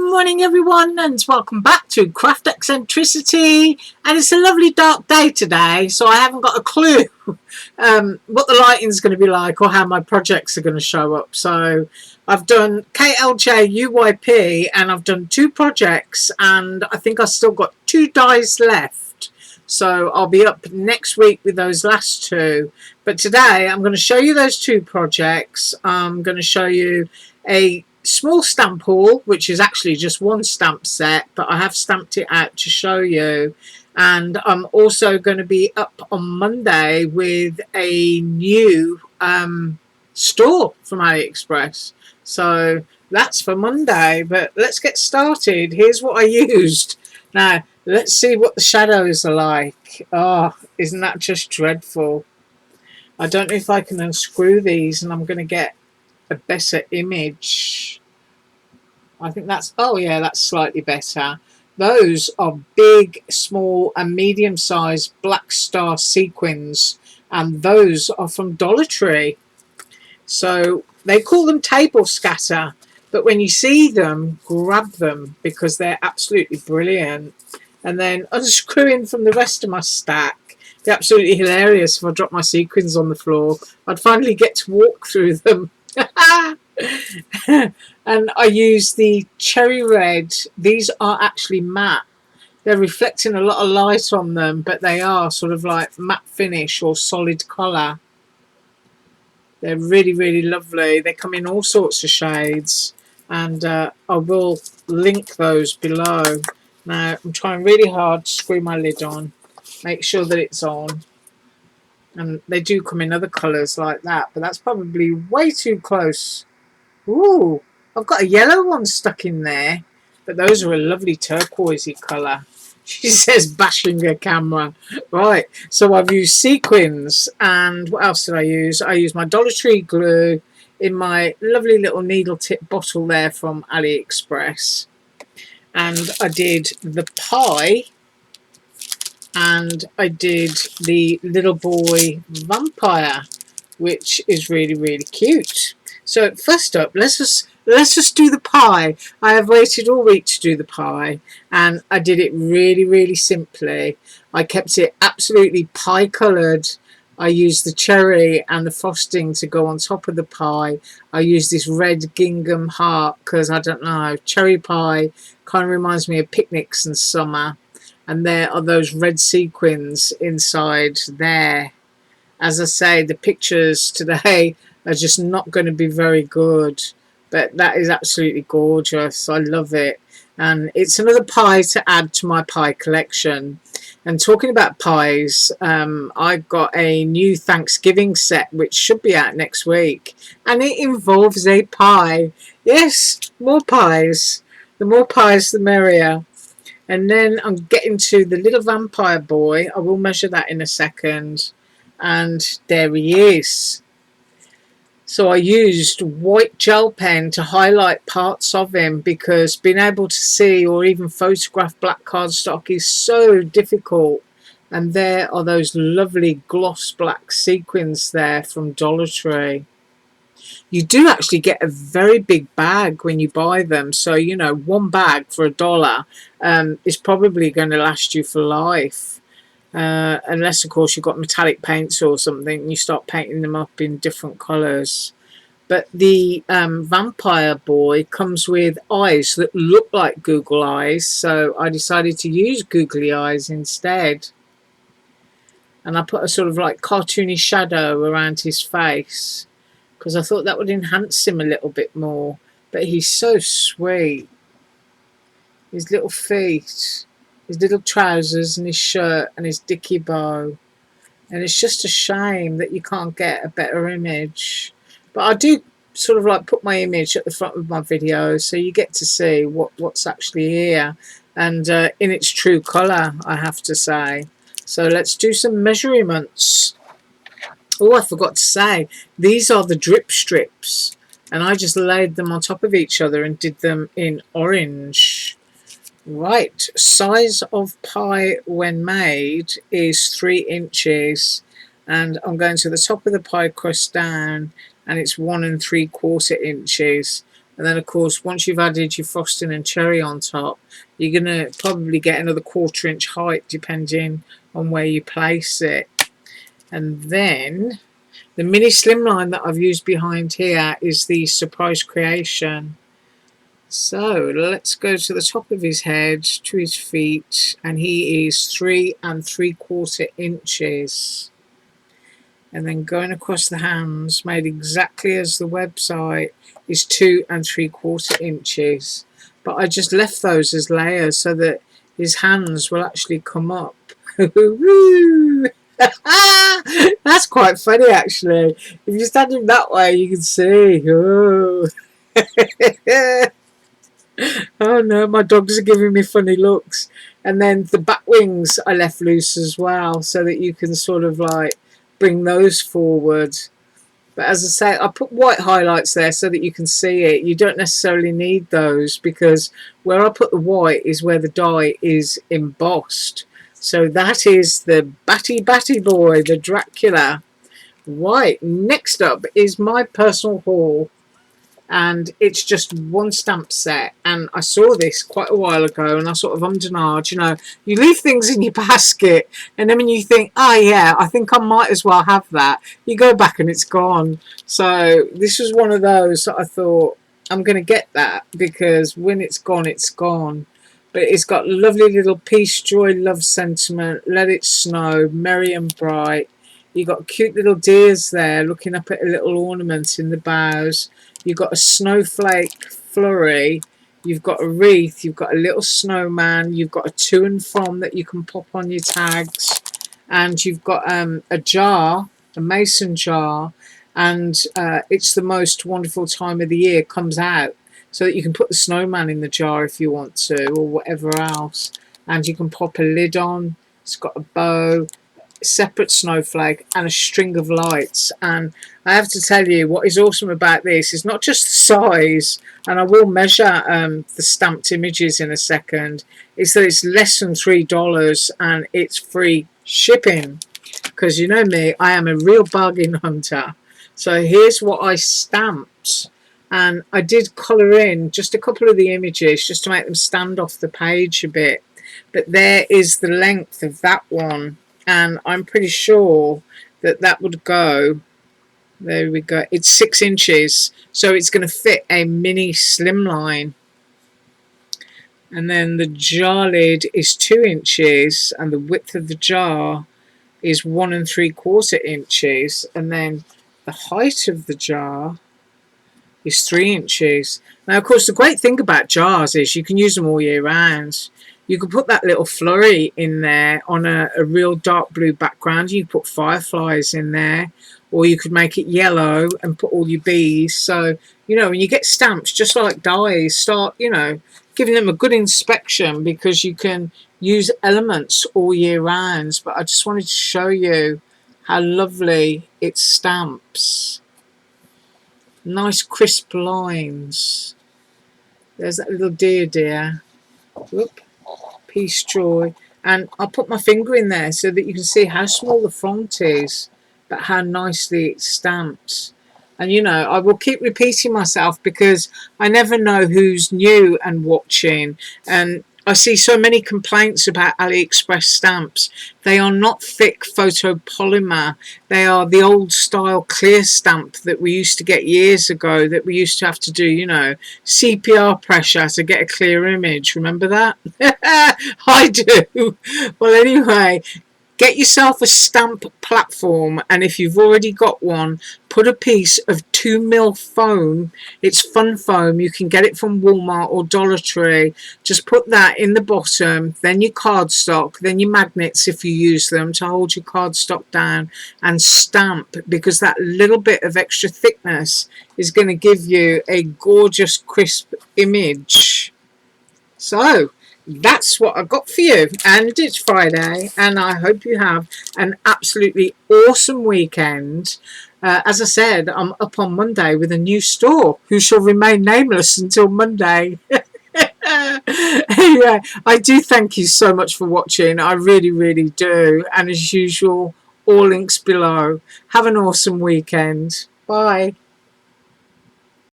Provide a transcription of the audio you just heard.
morning everyone, and welcome back to Craft Eccentricity. And it's a lovely dark day today, so I haven't got a clue what the lighting's going to be like or how my projects are going to show up. So I've done KLJUYP and I've done 2 projects, and I think I've still got 2 dies left. So I'll be up next week with those last 2. But today I'm going to show you those 2 projects. I'm going to show you a small stamp haul, which is actually just 1 stamp set, but I have stamped it out to show you. And I'm also going to be up on Monday with a new store from AliExpress. So that's for Monday, but let's get started. Here's what I used. Now let's see what the shadows are like. Oh, isn't that just dreadful? I don't know if I can unscrew these and I'm going to get a better image. I think that's, oh yeah, that's slightly better. Those are big, small and medium sized black star sequins, and those are from Dollar Tree. So they call them table scatter, but when you see them, grab them because they're absolutely brilliant. And then unscrewing from the rest of my stack, they're absolutely hilarious. If I drop my sequins on the floor, I'd finally get to walk through them. And I use the cherry red. These are actually matte. They're reflecting a lot of light on them, but they are sort of like matte finish or solid colour. They're really, really lovely. They come in all sorts of shades, and I will link those below. Now I'm trying really hard to screw my lid on, make sure that it's on. And they do come in other colours like that, but that's probably way too close. Ooh, I've got a yellow one stuck in there, but those are a lovely turquoisey colour. She says bashing her camera. Right, so I've used sequins, and what else did I use? I used my Dollar Tree glue in my lovely little needle tip bottle there from AliExpress. And I did the pie, and I did the little boy vampire, which is really, really cute. So first up, let's just do the pie. I have waited all week to do the pie, and I did it really, really simply. I kept it absolutely pie coloured. I used the cherry and the frosting to go on top of the pie. I used this red gingham heart because, I don't know, cherry pie kind of reminds me of picnics and summer. And there are those red sequins inside there. As I say, the pictures today are just not going to be very good, but that is absolutely gorgeous. I love it, and it's another pie to add to my pie collection. And talking about pies, I've got a new Thanksgiving set which should be out next week, and it involves a pie. Yes, more pies. The more pies the merrier. And then I'm getting to the little vampire boy. I will measure that in a second. And there he is. So I used white gel pen to highlight parts of him, because being able to see or even photograph black cardstock is so difficult. And there are those lovely gloss black sequins there from Dollar Tree. You do actually get a very big bag when you buy them. So, you know, 1 bag for $1 is probably going to last you for life. Unless, of course, you've got metallic paints or something and you start painting them up in different colours. But the vampire boy comes with eyes that look like Google eyes. So I decided to use googly eyes instead. And I put a sort of like cartoony shadow around his face, because I thought that would enhance him a little bit more. But he's so sweet. His little feet, his little trousers and his shirt and his dicky bow. And it's just a shame that you can't get a better image. But I do sort of like put my image at the front of my video, so you get to see what's actually here. And in its true colour, I have to say. So let's do some measurements. Oh, I forgot to say, these are the drip strips, and I just laid them on top of each other and did them in orange. Right, size of pie when made is 3 inches, and I'm going to the top of the pie crust down, and it's 1 3/4 inches. And then, of course, once you've added your frosting and cherry on top, you're going to probably get another 1/4 inch height depending on where you place it. And then the mini slimline that I've used behind here is the Surprise Creation. So let's go to the top of his head, to his feet, and he is 3 3/4 inches. And then going across the hands, made exactly as the website, is 2 3/4 inches. But I just left those as layers so that his hands will actually come up. That's quite funny, actually. If you stand him that way, you can see. Oh. Oh no, my dogs are giving me funny looks. And then the back wings I left loose as well, so that you can sort of like bring those forward. But as I say, I put white highlights there so that you can see it. You don't necessarily need those, because where I put the white is where the die is embossed. So that is the Batty Boy, the Dracula. Right, next up is my personal haul. And it's just one stamp set, and I saw this quite a while ago, and I sort of ummed and ahed. You know, you leave things in your basket, and then when you think, oh yeah, I think I might as well have that, you go back and it's gone. So this was one of those that I thought, I'm going to get that, because when it's gone, it's gone. But it's got lovely little peace, joy, love sentiment, let it snow, merry and bright. You've got cute little deers there looking up at a little ornament in the boughs. You've got a snowflake flurry. You've got a wreath. You've got a little snowman. You've got a to and from that you can pop on your tags. And you've got a jar, a mason jar. And it's the most wonderful time of the year, comes out, so that you can put the snowman in the jar if you want to, or whatever else. And you can pop a lid on. It's got a bow, separate snowflake, and a string of lights. And I have to tell you, what is awesome about this is not just the size, and I will measure the stamped images in a second, is that it's less than $3 and it's free shipping, because you know me, I am a real bargain hunter. So here's what I stamped, and I did colour in just a couple of the images just to make them stand off the page a bit, but there is the length of that one. And I'm pretty sure that that would go, there we go, it's 6 inches, so it's going to fit a mini slimline. And then the jar lid is 2 inches, and the width of the jar is 1 3/4 inches, and then the height of the jar is 3 inches. Now, of course, the great thing about jars is you can use them all year round. You could put that little flurry in there on a real dark blue background. You could put fireflies in there, or you could make it yellow and put all your bees. So, you know, when you get stamps, just like dies, start, you know, giving them a good inspection, because you can use elements all year round. But I just wanted to show you how lovely it stamps. Nice crisp lines. There's that little deer. Whoop. Peace, joy. And I'll put my finger in there so that you can see how small the font is, but how nicely it's stamped. And you know, I will keep repeating myself, because I never know who's new and watching. And I see so many complaints about AliExpress stamps. They are not thick photopolymer. They are the old style clear stamp that we used to get years ago, that we used to have to do, you know, CPR pressure to get a clear image. Remember that? I do. Well, anyway, get yourself a stamp platform, and if you've already got one, put a piece of 2mm foam. It's fun foam. You can get it from Walmart or Dollar Tree. Just put that in the bottom, then your cardstock, then your magnets if you use them to hold your cardstock down, and stamp, because that little bit of extra thickness is going to give you a gorgeous crisp image. So that's what I've got for you, and it's Friday, and I hope you have an absolutely awesome weekend. As I said, I'm up on Monday with a new store who shall remain nameless until Monday. Anyway, I do thank you so much for watching. I really do, and as usual, all links below. Have an awesome weekend. Bye.